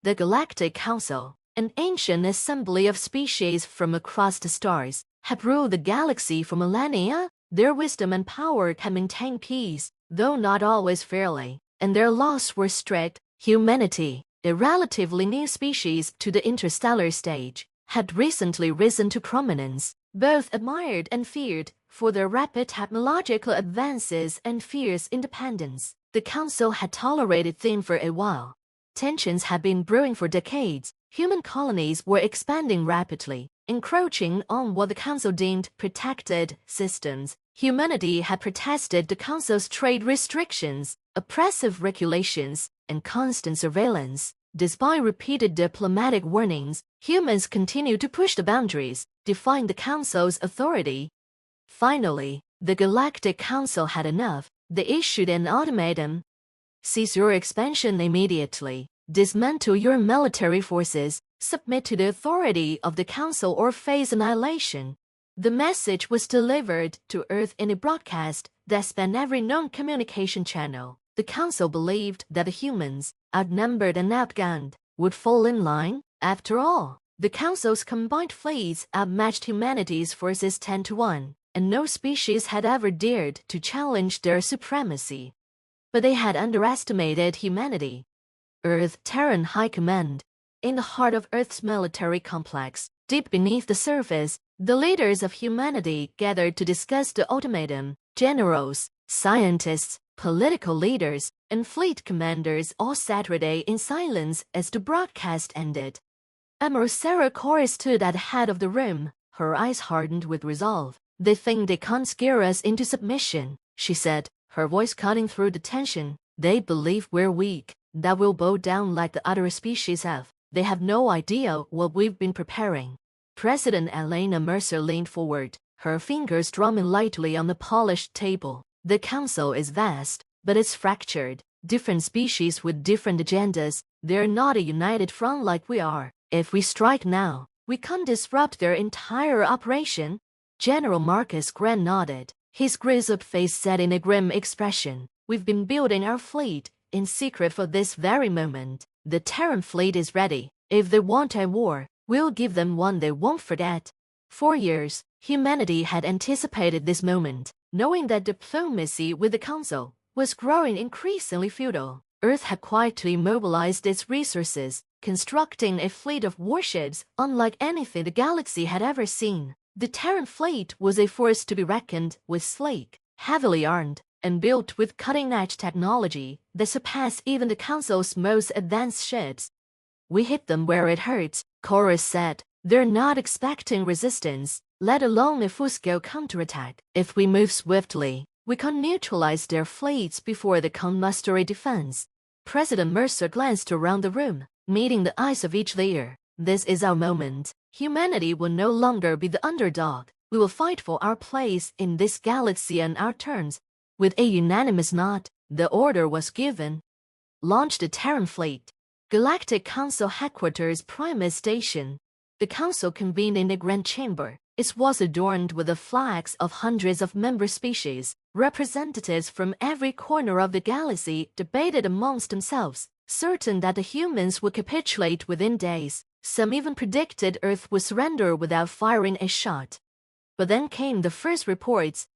The Galactic Council, an ancient assembly of species from across the stars, had ruled the galaxy for millennia. Their wisdom and power had maintained peace, though not always fairly, and their laws were strict. Humanity, a relatively new species to the interstellar stage, had recently risen to prominence, both admired and feared for their rapid technological advances and fierce independence. The Council had tolerated them for a while. Tensions had been brewing for decades. Human colonies were expanding rapidly, encroaching on what the Council deemed protected systems. Humanity had protested the Council's trade restrictions, oppressive regulations, and constant surveillance. Despite repeated diplomatic warnings, humans continued to push the boundaries, defying the Council's authority. Finally, the Galactic Council had enough. They issued an ultimatum. Cease your expansion immediately, dismantle your military forces, submit to the authority of the Council or face annihilation. The message was delivered to Earth in a broadcast that spanned every known communication channel. The Council believed that the humans, outnumbered and outgunned, would fall in line. After all, the Council's combined fleets outmatched humanity's forces 10-1, and no species had ever dared to challenge their supremacy. But they had underestimated humanity. Earth Terran High Command. In the heart of Earth's military complex, deep beneath the surface, the leaders of humanity gathered to discuss the ultimatum. Generals, scientists, political leaders, and fleet commanders all sat Saturday in silence as the broadcast ended. Admiral Sarah Corey stood at the head of the room, her eyes hardened with resolve. They think they can't scare us into submission, she said, her voice cutting through the tension. They believe we're weak, that we'll bow down like the other species have. They have no idea what we've been preparing. President Elena Mercer leaned forward, her fingers drumming lightly on the polished table. The Council is vast, but it's fractured. Different species with different agendas. They're not a united front like we are. If we strike now, we can't disrupt their entire operation. General Marcus Grant nodded, his grizzled face set in a grim expression. We've been building our fleet in secret for this very moment. The Terran fleet is ready. If they want a war, we'll give them one they won't forget. For years, humanity had anticipated this moment, knowing that diplomacy with the Council was growing increasingly futile. Earth had quietly mobilized its resources, constructing a fleet of warships unlike anything the galaxy had ever seen. The Terran fleet was a force to be reckoned with, sleek, heavily armed, and built with cutting-edge technology that surpassed even the Council's most advanced ships. We hit them where it hurts, Chorus said. They're not expecting resistance, let alone a full-scale counterattack. If we move swiftly, we can neutralize their fleets before they can muster a defense. President Mercer glanced around the room, meeting the eyes of each leader. This is our moment. Humanity will no longer be the underdog. We will fight for our place in this galaxy on our terms. With a unanimous nod, the order was given. Launch the Terran fleet. Galactic Council Headquarters Primus Station. The Council convened in the Grand Chamber. It was adorned with the flags of hundreds of member species. Representatives from every corner of the galaxy debated amongst themselves, certain that the humans would capitulate within days. Some even predicted Earth would surrender without firing a shot. But then came the first reports.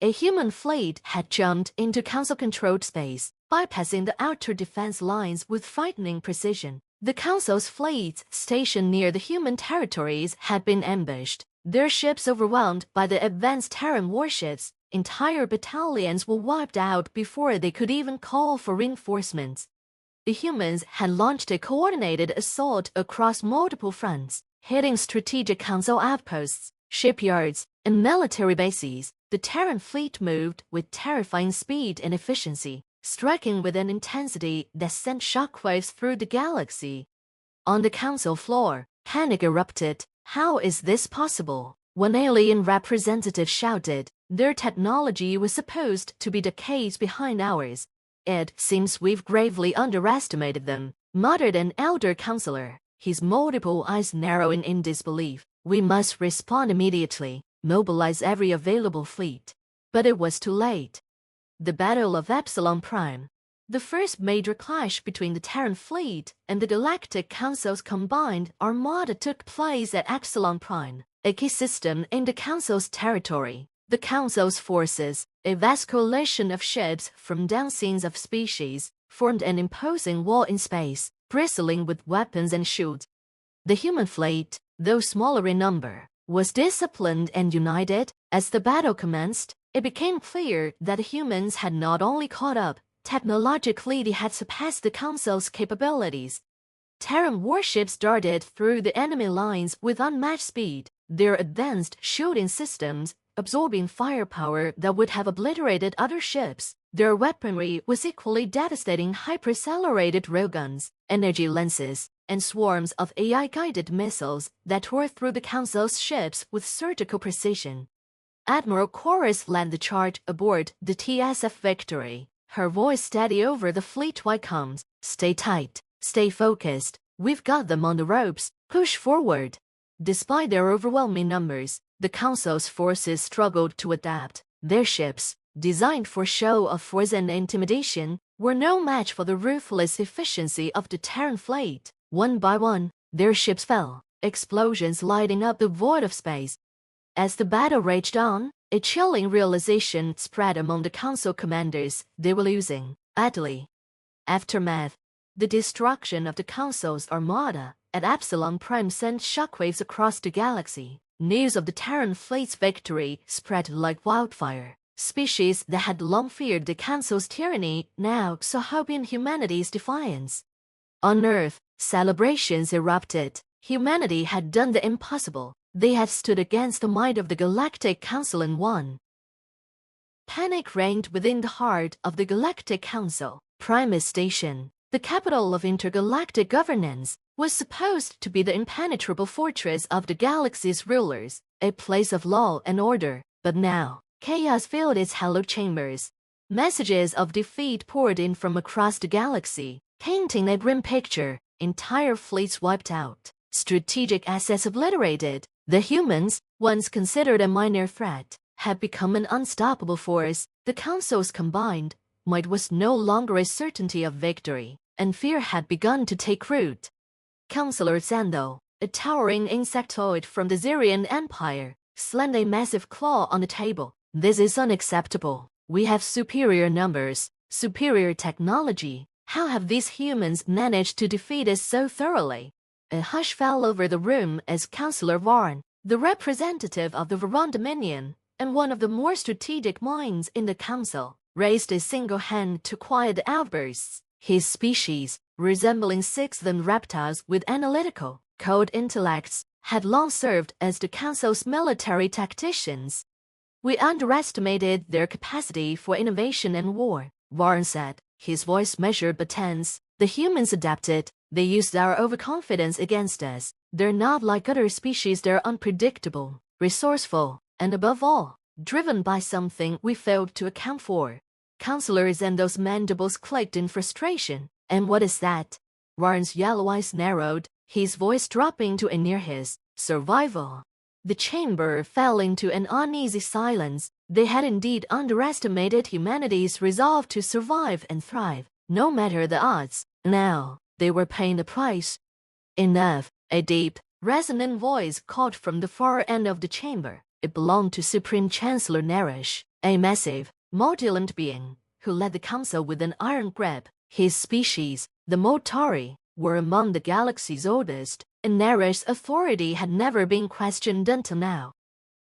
A human fleet had jumped into Council-controlled space, bypassing the outer defense lines with frightening precision. The Council's fleets stationed near the human territories had been ambushed, their ships overwhelmed by the advanced Terran warships. Entire battalions were wiped out before they could even call for reinforcements. The humans had launched a coordinated assault across multiple fronts, hitting strategic Council outposts, shipyards, and military bases. The Terran fleet moved with terrifying speed and efficiency, striking with an intensity that sent shockwaves through the galaxy. On the Council floor, panic erupted. How is this possible? One alien representative shouted. Their technology was supposed to be decades behind ours. It seems we've gravely underestimated them, muttered an elder counselor, his multiple eyes narrowing in disbelief. We must respond immediately, mobilize every available fleet. But it was too late. The Battle of Epsilon Prime. The first major clash between the Terran fleet and the Galactic Council's combined armada took place at Epsilon Prime, a key system in the Council's territory. The Council's forces, a vast coalition of ships from dozens of species, formed an imposing wall in space, bristling with weapons and shields. The human fleet, though smaller in number, was disciplined and united. As the battle commenced, it became clear that the humans had not only caught up, technologically they had surpassed the Council's capabilities. Terran warships darted through the enemy lines with unmatched speed, their advanced shielding systems absorbing firepower that would have obliterated other ships. Their weaponry was equally devastating: hyper-accelerated railguns, energy lenses, and swarms of AI-guided missiles that tore through the Council's ships with surgical precision. Admiral Chorus led the charge aboard the TSF Victory, her voice steady over the fleet-wide comms. "Stay tight, stay focused, we've got them on the ropes, push forward." Despite their overwhelming numbers, the Council's forces struggled to adapt. Their ships, designed for show of force and intimidation, were no match for the ruthless efficiency of the Terran fleet. One by one, their ships fell, explosions lighting up the void of space. As the battle raged on, a chilling realization spread among the Council commanders: they were losing badly. Aftermath. The destruction of the Council's armada at Epsilon Prime sent shockwaves across the galaxy. News of the Terran fleet's victory spread like wildfire. Species that had long feared the Council's tyranny now saw hope in humanity's defiance. On Earth, celebrations erupted. Humanity had done the impossible. They had stood against the might of the Galactic Council and won. Panic reigned within the heart of the Galactic Council. Primus Station, the capital of intergalactic governance, was supposed to be the impenetrable fortress of the galaxy's rulers, a place of law and order. But now, chaos filled its hallowed chambers. Messages of defeat poured in from across the galaxy, painting a grim picture: entire fleets wiped out, strategic assets obliterated. The humans, once considered a minor threat, had become an unstoppable force. The Council's combined might was no longer a certainty of victory, and fear had begun to take root. Councillor Zando, a towering insectoid from the Zerian Empire, slammed a massive claw on the table. "This is unacceptable. We have superior numbers, superior technology. How have these humans managed to defeat us so thoroughly?" A hush fell over the room as Councillor Varn, the representative of the Varan Dominion and one of the more strategic minds in the Council, raised a single hand to quiet the outbursts. His species, resembling sixth-then reptiles with analytical, cold intellects, had long served as the Council's military tacticians. "We underestimated their capacity for innovation and war," Varn said, his voice measured but tense. "The humans adapted. They used our overconfidence against us. They're not like other species. They're unpredictable, resourceful, and above all, driven by something we failed to account for." Councillor Zando's mandibles clicked in frustration. "And what is that?" Varn's yellow eyes narrowed, his voice dropping to a near hiss. "Survival." The chamber fell into an uneasy silence. They had indeed underestimated humanity's resolve to survive and thrive, no matter the odds. Now, they were paying the price. "Enough," a deep, resonant voice called from the far end of the chamber. It belonged to Supreme Chancellor Narish, a massive, multi-limbed being who led the Council with an iron grip. His species, the Motari, were among the galaxy's oldest, and Narish's authority had never been questioned until now.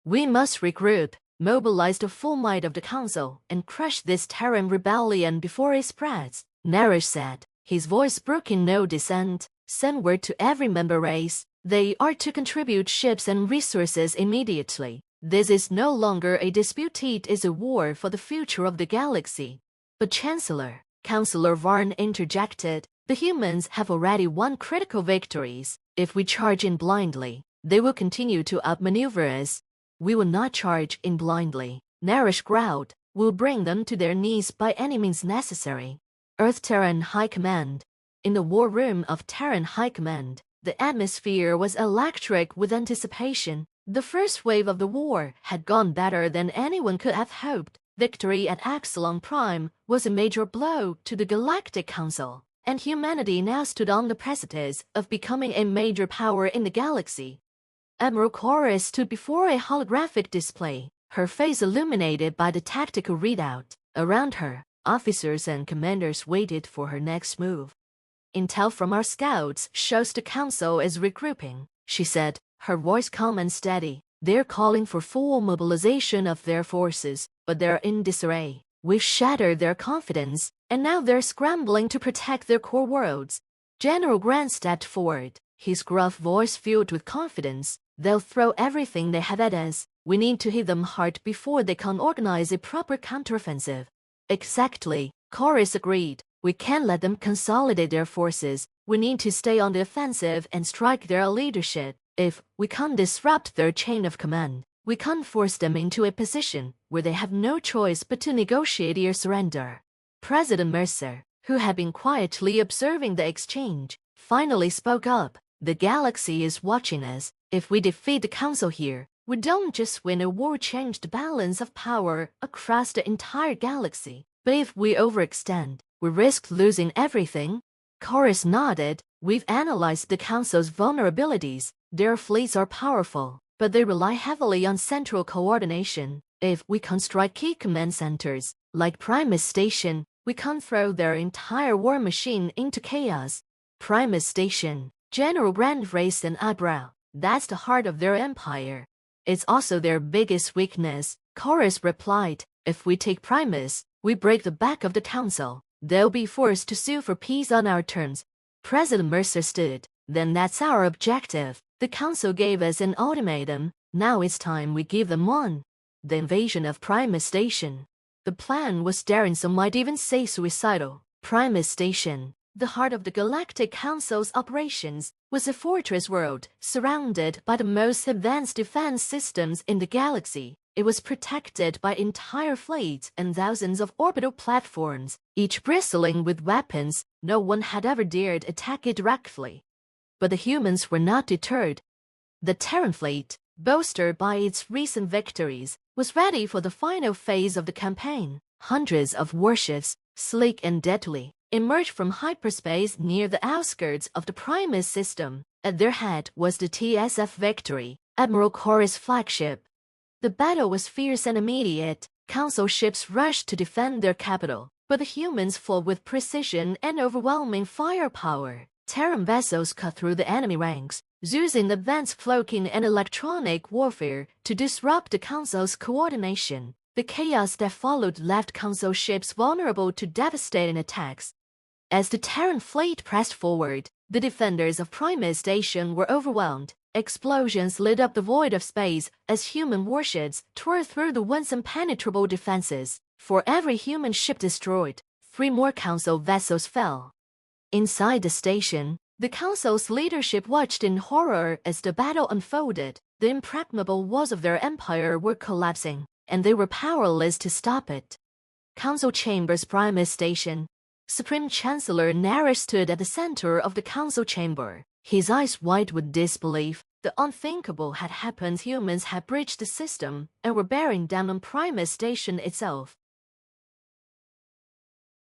"We must regroup, mobilize the full might of the Council, and crush this Terran rebellion before it spreads," Narish said, his voice broken no dissent. "Send word to every member race. They are to contribute ships and resources immediately. This is no longer a dispute, it is a war for the future of the galaxy." "But Chancellor," Councillor Varn interjected, "the humans have already won critical victories. If we charge in blindly, they will continue to outmaneuver us." "We will not charge in blindly," Narish growled. "We'll bring them to their knees by any means necessary." Earth Terran High Command. In the war room of Terran High Command, the atmosphere was electric with anticipation. The first wave of the war had gone better than anyone could have hoped. Victory at Axelon Prime was a major blow to the Galactic Council, and humanity now stood on the precipice of becoming a major power in the galaxy. Admiral Chorus stood before a holographic display, her face illuminated by the tactical readout. Around her, officers and commanders waited for her next move. "Intel from our scouts shows the Council is regrouping," she said, her voice calm and steady. "They're calling for full mobilization of their forces, but they're in disarray. We've shattered their confidence, and now they're scrambling to protect their core worlds." General Grant stepped forward, his gruff voice filled with confidence. "They'll throw everything they have at us. We need to hit them hard before they can organize a proper counteroffensive." "Exactly," Chorus agreed. "We can't let them consolidate their forces. We need to stay on the offensive and strike their leadership. If we can't disrupt their chain of command, we can't force them into a position where they have no choice but to negotiate their surrender." President Mercer, who had been quietly observing the exchange, finally spoke up. "The galaxy is watching us. If we defeat the Council here, we don't just win a war-changed the balance of power across the entire galaxy, but if we overextend, we risk losing everything." Chorus nodded. "We've analyzed the Council's vulnerabilities. Their fleets are powerful, but they rely heavily on central coordination. If we can strike key command centers, like Primus Station, we can throw their entire war machine into chaos." Primus Station. General Grant raised an eyebrow. "That's the heart of their empire." "It's also their biggest weakness," Chorus replied. "If we take Primus, we break the back of the Council. They'll be forced to sue for peace on our terms." President Mercer stood. "Then that's our objective. The Council gave us an ultimatum. Now it's time we give them one. The invasion of Primus Station." The plan was daring, some might even say suicidal. Primus Station, the heart of the Galactic Council's operations, was a fortress world surrounded by the most advanced defense systems in the galaxy. It was protected by entire fleets and thousands of orbital platforms, each bristling with weapons. No one had ever dared attack it directly. But the humans were not deterred. The Terran fleet, bolstered by its recent victories, was ready for the final phase of the campaign. Hundreds of warships, sleek and deadly, emerged from hyperspace near the outskirts of the Primus system. At their head was the TSF Victory, Admiral Chorus' flagship. The battle was fierce and immediate. Council ships rushed to defend their capital, but the humans fought with precision and overwhelming firepower. Terran vessels cut through the enemy ranks, using advanced cloaking and electronic warfare to disrupt the Council's coordination. The chaos that followed left Council ships vulnerable to devastating attacks. As the Terran fleet pressed forward, the defenders of Primus Station were overwhelmed. Explosions lit up the void of space as human warships tore through the once impenetrable defenses. For every human ship destroyed, 3 more Council vessels fell. Inside the station, the Council's leadership watched in horror as the battle unfolded. The impregnable walls of their empire were collapsing, and they were powerless to stop it. Council Chambers Primus Station. Supreme Chancellor Nara stood at the center of the Council chamber, his eyes wide with disbelief. The unthinkable had happened. Humans had breached the system and were bearing down on Primus Station itself.